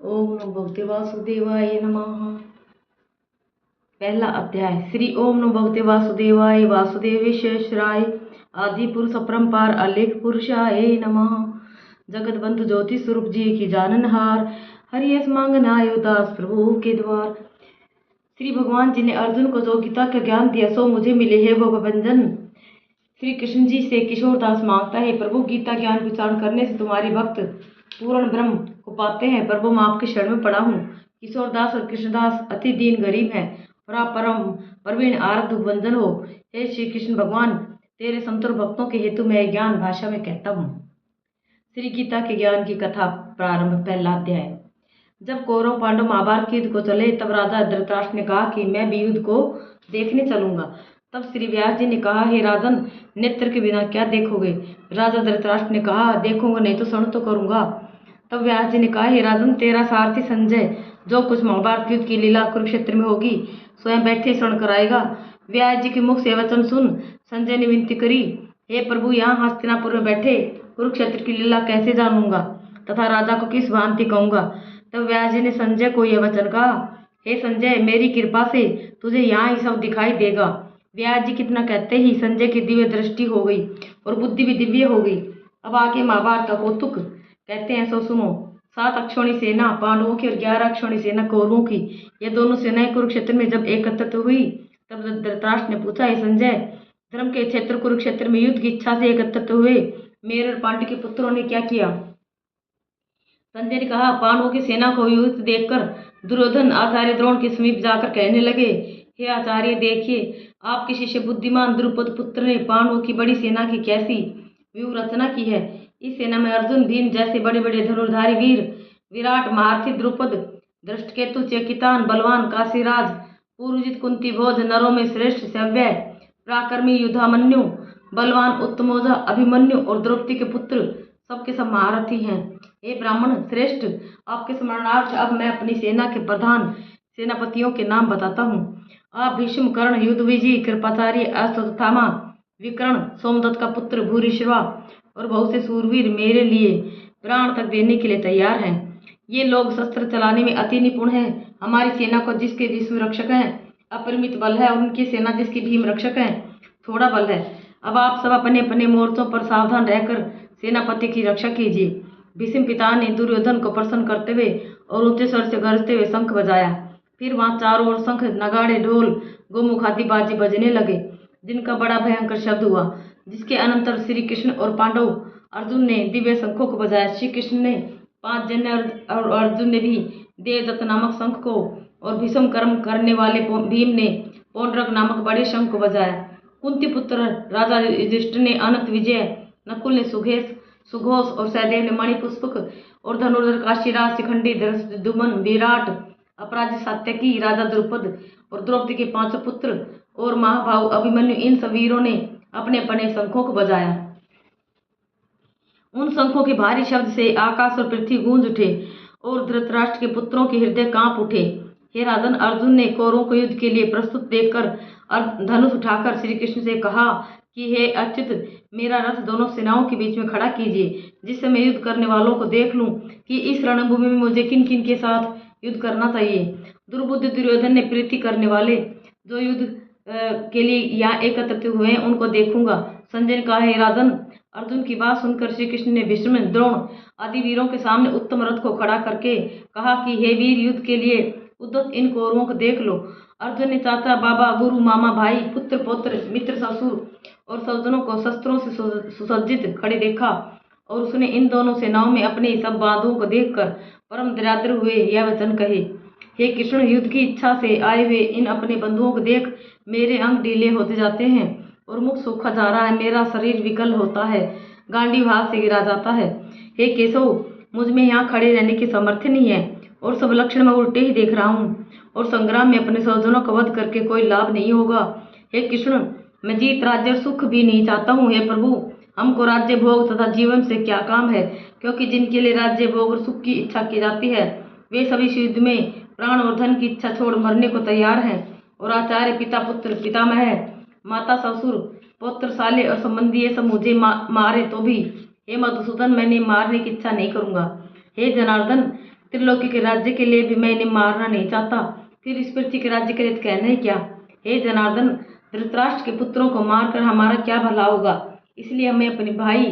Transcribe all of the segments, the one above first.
ओम नमो भगवते वासुदेवाय नमः। पहला अध्याय। श्री ओम नमो भगवते वासुदेवाय वासुदेवेश्वराय आदि पुरुष अपरंपार अलेख पुरुषाय नमः। जगत बंधु ज्योति स्वरूप जी की जाननहार हरियस मांगनाय दास प्रभु के द्वार। श्री भगवान जी ने अर्जुन को जो गीता का ज्ञान दिया सो मुझे मिले है वो भंजन। श्री कृष्ण जी से किशोरदास मांगता है, प्रभु गीता ज्ञान उच्चारण करने से तुम्हारी भक्त पूर्ण ब्रह्म को पाते हैं। प्रभु मैं आपके शरण में पड़ा हूँ। किशोरदास और कृष्णदास अति दीन गरीब हैं और आप परम प्रवीण आरब्ध भंजन हो। हे श्री कृष्ण भगवान, तेरे समतुल भक्तों के हेतु मैं ज्ञान भाषा में कहता हूँ। श्री गीता के ज्ञान की कथा प्रारंभ। पहला अध्याय। जब कौरव पांडव महाभारत के युद्ध को चले तब राजा धृतराष्ट्र ने कहा कि मैं भी युद्ध को देखने चलूंगा। तब श्री व्यास जी ने कहा, हे राजन, नेत्र के बिना क्या देखोगे? राजा धृतराष्ट्र ने कहा, देखूंगा नहीं तो शरण तो करूंगा। तब व्यास जी ने कहा, हे राजन, तेरा सारथी संजय जो कुछ महाभारत युद्ध की लीला कुरुक्षेत्र में होगी स्वयं बैठे शरण कराएगा। व्यास जी के मुख से वचन सुन संजय ने विनती करी, हे प्रभु, यहाँ हस्तिनापुर में बैठे कुरुक्षेत्र की लीला कैसे जानूंगा तथा राजा को किस भांति कहूंगा। तब व्यास जी ने संजय को यह वचन कहा, हे संजय, मेरी कृपा से तुझे यहाँ ही सब दिखाई देगा। व्यास जी कितना कहते ही संजय की दिव्य दृष्टि हो गई और बुद्धि भी दिव्य हो गई। अब आगे महाभारत का कौतुक कहते हैं, सो सुनो। 7 अक्षौणी सेना पांडवों की और 11 अक्षौणी सेना कौरवों की, ये दोनों सेनाएं कुरुक्षेत्र में जब एकत्रित हुई तब धृतराष्ट्र ने पूछा, हे संजय, धर्म के क्षेत्र कुरुक्षेत्र में युद्ध की इच्छा से एकत्रित हुए मेरे और पांडु के पुत्रों ने क्या किया? संजय ने कहा, पांडवों की सेना को युद्ध देखकर दुर्योधन आचार्य द्रोण के समीप जाकर कहने लगे, हे आचार्य, देखिए आपके शिष्य बुद्धिमान द्रुपद पुत्र ने पांडवों की बड़ी सेना की कैसी व्यूह रचना की है। इस सेना में अर्जुन, भीम जैसे बड़े बड़े धनुर्धारी वीर, विराट महारथी द्रुपद, दृष्टकेतु, चेकितान, बलवान काशीराज, पूर्वजित, कुंती भोज, नरों में श्रेष्ठ सव्य, पराक्रमी युधामन्यु, बलवान उत्तमोजा, अभिमन्यु और द्रौपदी के पुत्र सबके सब महारथी हैं। हे ब्राह्मण श्रेष्ठ, आपके स्मरणार्थ अब मैं अपनी सेना के प्रधान सेनापतियों के नाम बताता हूँ। आप भीष्म, कर्ण, युद्धविजय, कृपाचार्य, अश्वत्थामा, विकर्ण, सोमदत्त का पुत्र भूरिश्रवा और बहुत से सूरवीर मेरे लिए प्राण तक देने के लिए तैयार हैं। ये लोग शस्त्र चलाने में अति निपुण हैं। हमारी सेना को जिसके विश्व रक्षक हैं अपरिमित बल है और उनकी सेना जिसकी भीम रक्षक हैं थोड़ा बल है। अब आप सब अपने अपने मोर्चों पर सावधान रहकर सेनापति की रक्षा कीजिए। भीष्म पिता ने दुर्योधन को प्रसन्न करते हुए और ऊंचे स्वर से गरजते हुए शंख बजाया। फिर वहां चारों ओर शंख, नगाड़े, ढोल, गोमुख आदि बाजे बजने लगे, जिनका बड़ा भयंकर शब्द हुआ। जिसके अनंतर श्री कृष्ण और पांडव अर्जुन ने दिव्य शंखों को बजाया। श्री कृष्ण ने 5 जन्य और अर्जुन ने भी देवदत्त नामक शंख को और भीषम कर्म करने वाले भीम ने पौंड्रक नामक बड़े शंख को बजाया। कुंती पुत्र राजा युधिष्ठिर ने अनंत विजय, नकुल ने सुघोष और सहदेव ने मणिपुष्पक और धनुर्धर काशीराज, शिखंडी, धृष्टद्युम्न, विराट, अपराजित सात्यकी, राजा द्रुपद और द्रौपदी के 5 पुत्र और महाभाव अभिमन्यु, इन सब वीरों ने अपने अपने शंखों को बजाया। उन शंखों के भारी शब्द से आकाश और पृथ्वी गूंज उठे और धृतराष्ट्र के पुत्रों के हृदय कांप उठे। हे राजन, अर्जुन ने कौरवों को युद्ध के लिए प्रस्तुत देखकर धनुष उठाकर श्री कृष्ण से कहा कि हे अच्युत, मेरा रथ दोनों सेनाओं के बीच में खड़ा कीजिए, जिससे मैं युद्ध करने वालों को देख लूं कि इस रणभूमि में मुझे किन किन के साथ युद्ध करना चाहिए। दुर्बुद्धि दुर्योधन ने प्रीति करने वाले जो युद्ध के लिए यहाँ एकत्रित हुए हैं उनको देखूंगा। संजय ने कहा, हे राजन, अर्जुन की बात सुनकर श्री कृष्ण ने भीष्म, द्रोण आदि वीरों के सामने उत्तम रथ को खड़ा करके कहा कि हे वीर, युद्ध के लिए उद्यत इन कौरवों को देख लो। अर्जुन ने चाचा, बाबा, गुरु, मामा, भाई, पुत्र, पौत्र, मित्र, ससुर और सज्जनों को शस्त्रों से सुसज्जित खड़े देखा और उसने इन दोनों सेनाओं में अपने सब बांधुओं को देखकर परम दरिद्र हुए यह वचन कहे, हे कृष्ण, युद्ध की इच्छा से आए हुए इन अपने बंधुओं को देख मेरे अंग ढीले होते जाते हैं और मुख सूखा जा रहा है, मेरा शरीर विकल होता है, गांडीव हाथ से गिरा जाता है। हे केशव, मुझ में यहाँ खड़े रहने की सामर्थ्य नहीं है और सब लक्षण मैं उल्टे ही देख रहा हूँ और संग्राम में अपने स्वजनों का वध करके कोई लाभ नहीं होगा। हे कृष्ण, मैं जीत, राज्य और सुख भी नहीं चाहता हूँ। हे प्रभु, हमको राज्य भोग तथा जीवन से क्या काम है, क्योंकि जिनके लिए राज्य भोग और सुख की इच्छा की जाती है वे सभी युद्ध में प्राण और धन की इच्छा छोड़ मरने को तैयार हैं। और आचार्य, पिता, पुत्र, पितामह, माता, ससुर, पौत्र, साले और संबंधी ये सब मुझे मारे तो भी हे मधुसूदन, मैंने मारने की इच्छा नहीं करूंगा। हे जनार्दन, त्रिलोकी के राज्य के लिए भी मैं इन्हें मारना नहीं चाहता, फिर इस पृथ्वी के राज्य के लिए तो कहना ही क्या। हे जनार्दन, धृतराष्ट्र के पुत्रों को मारकर हमारा क्या भला होगा, इसलिए हमें अपने भाई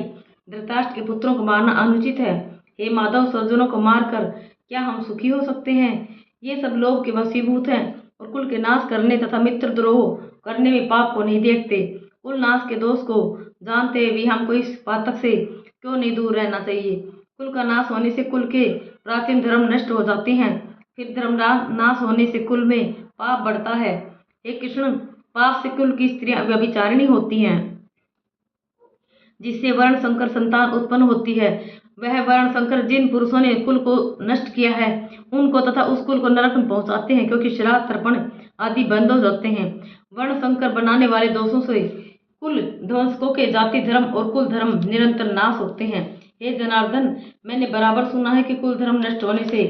धृतराष्ट्र के पुत्रों को मारना अनुचित है। हे माधव, स्वजनों को मारकर क्या हम सुखी हो सकते हैं। ये सब लोभ के वशीभूत हैं और कुल के नाश करने तथा मित्रद्रोह करने में पाप को नहीं देखते। कुल नाश के दोष को जानते हुए भी हमको इस पातक से क्यों नहीं दूर रहना चाहिए। कुल का नाश होने से कुल के प्राचीन धर्म नष्ट हो जाते हैं, फिर धर्म नाश होने से कुल में पाप बढ़ता है। हे कृष्ण, पाप से कुल की स्त्रियां व्यभिचारिणी होती हैं, जिससे वर्ण संकर संतान उत्पन्न होती है। वह वर्ण संकर जिन पुरुषों ने कुल को नष्ट किया है उनको तथा उस कुल को नरक में पहुंचाते हैं, क्योंकि श्राद्ध तर्पण आदि बंद हो जाते हैं। वर्ण संकर बनाने वाले दोषों से कुल ध्वंसकों के जाति धर्म और कुल धर्म निरंतर नाश होते हैं। हे जनार्दन, मैंने बराबर सुना है कि कुल धर्म नष्ट होने से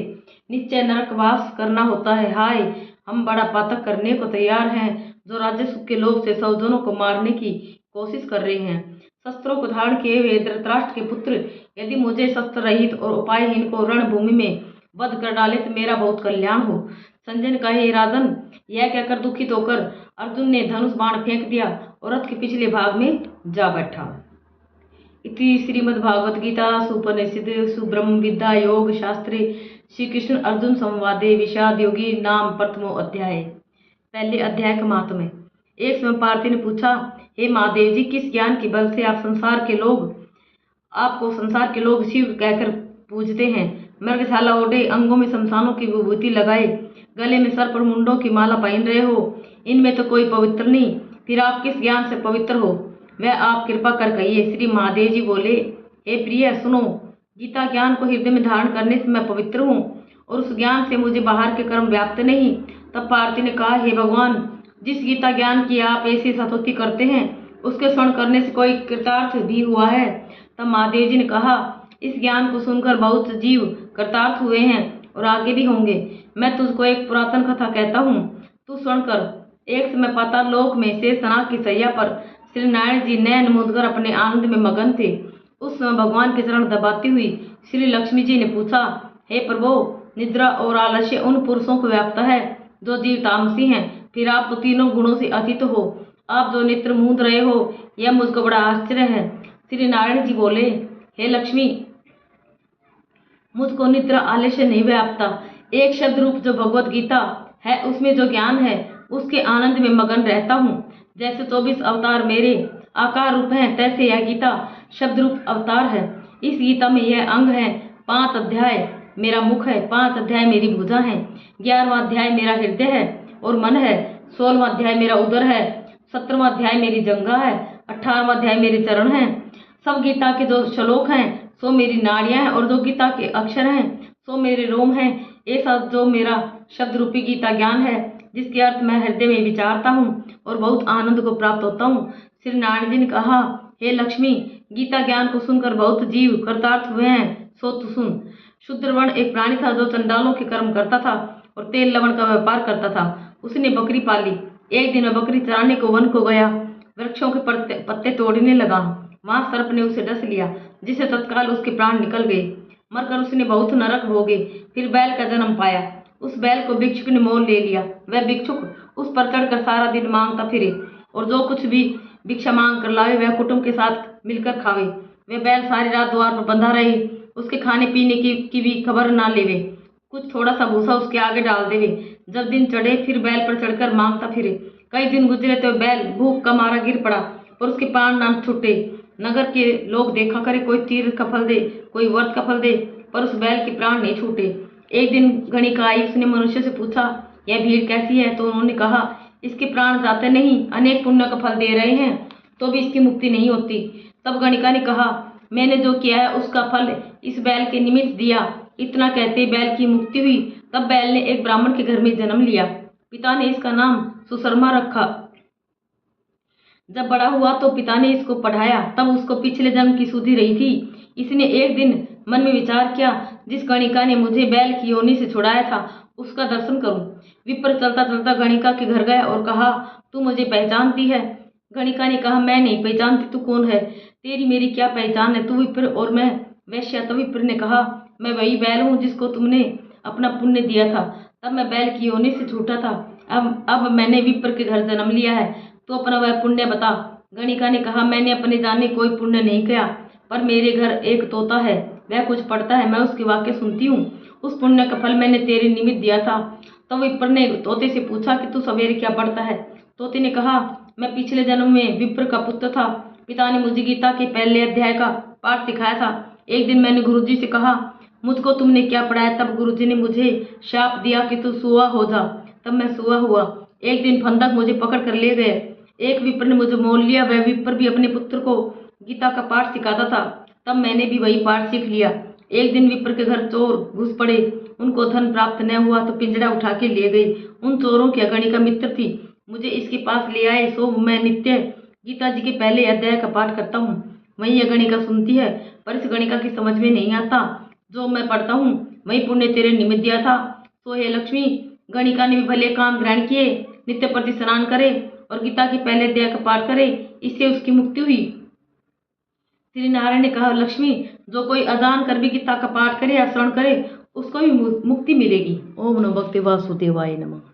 निश्चय नरकवास करना होता है। हाय, हम बड़ा पातक करने को तैयार हैं, जो राज्य सुख के लोभ से सौजनों को मारने की कोशिश कर रहे हैं। शस्त्रों को धारण किए हुए धृतराष्ट्र के पुत्र यदि मुझे शस्त्र रहित और उपायहीन को रणभूमि में वध कर डाले तो मेरा बहुत कल्याण हो। संजय ने कहा, हे राजन, यह कहकर दुखित होकर अर्जुन ने धनुष बाण फेंक दिया और रथ के पिछले भाग में जा बैठा। इति श्रीमद्भागवत गीता सुपनिषदसु ब्रह्म विद्या योग शास्त्रे श्री कृष्ण अर्जुन संवादे विषाद योगी नाम प्रथमो अध्याय। पहले अध्याय का महात्म्य। एक समय पार्थी ने पूछा, हे महादेव जी, किस ज्ञान के बल से आपको संसार के लोग शिव कहकर पूजते हैं। मृगशाला ओढ़े, अंगों में शमशानों की विभूति लगाए, गले में सर्प और मुंडों की माला पहन रहे हो, इनमें तो कोई पवित्र नहीं, फिर आप किस ज्ञान से पवित्र हो, वह आप कृपा कर कहिए। श्री महादेव जी बोले, हे प्रिय, सुनो, गीता ज्ञान को हृदय में धारण करने से मैं पवित्र हूँ और उस ज्ञान से मुझे बाहर के कर्म व्याप्त नहीं। तब पार्थी ने कहा, हे भगवान, जिस गीता ज्ञान की आप ऐसी स्तुति करते हैं उसके श्रवण करने से कोई कृतार्थ भी हुआ है। तब महादेव जी ने कहा, इस ज्ञान को सुनकर बहुत जीव कृतार्थ हुए हैं और आगे भी होंगे। मैं तुझको एक पुरातन कथा कहता हूँ, तू सुनकर। एक समय पाताल लोक में शेषनाग की शैया पर श्री नारायण जी नयन मूंदकर अपने आनंद में मगन थे। उस समय भगवान के चरण दबाती हुई श्री लक्ष्मी जी ने पूछा, हे प्रभु, निद्रा और आलस्य उन पुरुषों को व्याप्त है जो जीव तामसी हैं, फिर आप तो तीनों गुणों से अतीत हो, आप जो नेत्र मूंद रहे हो, यह मुझको बड़ा आश्चर्य है। श्री नारायण जी बोले, हे लक्ष्मी, मुझको निद्रा आलस्य नहीं व्यापता। एक शब्द रूप जो भगवत गीता है उसमें जो ज्ञान है उसके आनंद में मगन रहता हूँ। जैसे 24 अवतार मेरे आकार रूप हैं, तैसे यह गीता शब्द रूप अवतार है। इस गीता में यह अंग है, 5 अध्याय मेरा मुख है, 5 अध्याय मेरी भुजा है, 11वां अध्याय मेरा हृदय है और मन है, 16वां अध्याय मेरा उदर है, 17वां अध्याय मेरी जंघा है, 18वां अध्याय मेरे चरण हैं। सब गीता के जो श्लोक हैं सो मेरी नाड़ियां हैं और जो गीता के अक्षर हैं सो मेरे रोम हैं। ऐसा जो मेरा शब्द रूपी गीता ज्ञान है, जिसके अर्थ मैं हृदय में विचारता हूँ और बहुत आनंद को प्राप्त होता हूँ। श्री नारायण जी ने कहा, हे लक्ष्मी, गीता ज्ञान को सुनकर बहुत जीव कृतार्थ हुए हैं, सो तू सुन। शूद्रवर्ण एक प्राणी था जो चंडालों के कर्म करता था और तेल लवण का व्यापार करता था। उसने बकरी पाली। एक दिन वह बकरी चराने को वन को गया, वृक्षों के पत्ते तोड़ने लगा। वहां सर्प ने उसे डस लिया, जिससे तत्काल उसके प्राण निकल गए। मरकर उसने बहुत नरक भोगे। फिर बैल का जन्म पाया। उस बैल को भिक्षुक ने मोल ले लिया। वह भिक्षुक उस पर चढ़कर सारा दिन मांगता फिरे और जो कुछ भी भिक्षा मांग कर लावे वह कुटुंब के साथ मिलकर खावे। वह बैल सारी रात द्वार पर बंधा रहे, उसके खाने पीने की भी खबर ना लेवे, कुछ थोड़ा सा भूसा उसके आगे डाल देवे। जब दिन चढ़े फिर बैल पर चढ़कर मांगता फिरे। कई दिन गुजरे तो बैल भूख का मारा गिर पड़ा और उसके प्राण ना छूटे। नगर के लोग देखा करे, कोई तीर्थ का फल दे, कोई व्रत का फल दे, पर उस बैल के प्राण नहीं छूटे। एक दिन गणिका आई, उसने मनुष्य से पूछा, यह भीड़ कैसी है? तो उन्होंने कहा, इसके प्राण जाते नहीं, अनेक पुण्य का फल दे रहे हैं तो भी इसकी मुक्ति नहीं होती। तब गणिका ने कहा, मैंने जो किया है उसका फल इस बैल के निमित्त दिया। इतना कहते बैल की मुक्ति हुई। तब बैल ने एक ब्राह्मण के घर में जन्म लिया। पिता ने इसका नाम सुशर्मा रखा। जब बड़ा हुआ तो पिता ने इसको पढ़ाया। तब उसको पिछले जन्म की सुधि रही थी। इसने एक दिन मन में विचार किया, जिस गणिका ने मुझे बैल की योनि से छुड़ाया था उसका दर्शन करूं। विप्र चलता चलता गणिका के घर गया और कहा, तू मुझे पहचानती है? गणिका ने कहा, मैं नहीं पहचानती, तू कौन है? तेरी मेरी क्या पहचान है? तू विप्र और मैं वैश्या। तो विप्र ने कहा, मैं वही बैल हूँ जिसको तुमने अपना पुण्य दिया था, तब मैं बैल की योनि से छूटा था। अब मैंने विप्र के घर जन्म लिया है, तो अपना वह पुण्य बता। गणिका ने कहा, मैंने अपने जाने कोई पुण्य नहीं किया, पर मेरे घर एक तोता है, वह कुछ पढ़ता है, मैं उसके वाक्य सुनती हूँ। उस पुण्य का फल मैंने तेरे निमित्त दिया था। तो विप्र ने तोते से पूछा कि तू सवेरे क्या पढ़ता है? तोते ने कहा, मैं पिछले जन्म में विप्र का पुत्र था। पिता ने मुझे गीता के पहले अध्याय का पाठ सिखाया था। एक दिन मैंने गुरुजी से कहा, मुझको तुमने क्या पढ़ाया? तब गुरुजी ने मुझे शाप दिया कि तू सूआ हो जा। तब मैं सूआ हुआ। एक दिन फंदक मुझे पकड़ कर ले गए। एक विप्र ने मुझे मोल लिया। वह विप्र भी अपने पुत्र को गीता का पाठ सिखाता था। तब मैंने भी वही पाठ सीख लिया। एक दिन विप्र के घर चोर घुस पड़े। उनको धन प्राप्त न हुआ तो पिंजड़ा उठा के ले गए। उन चोरों की गणिका मित्र थी, मुझे इसके पास ले आए, सो मैं नित्य गीता जी के पहले अध्याय का पाठ करता हूँ। वही यह गणिका सुनती है, पर इस गणिका की समझ में नहीं आता। जो मैं पढ़ता हूँ वही पुण्य तेरे निमित्त दिया था। सो हे लक्ष्मी, गणिका ने भी भले काम ग्रहण किए, नित्य प्रति स्नान करे और गीता के पहले अध्याय का पाठ करे, इससे उसकी मुक्ति हुई। श्री नारायण ने कहा, लक्ष्मी, जो कोई अजान कर भी गीता का पाठ करे या श्रवण करे, उसको भी मुक्ति मिलेगी। ओम नमो भगवते वासुदेवाय नमः।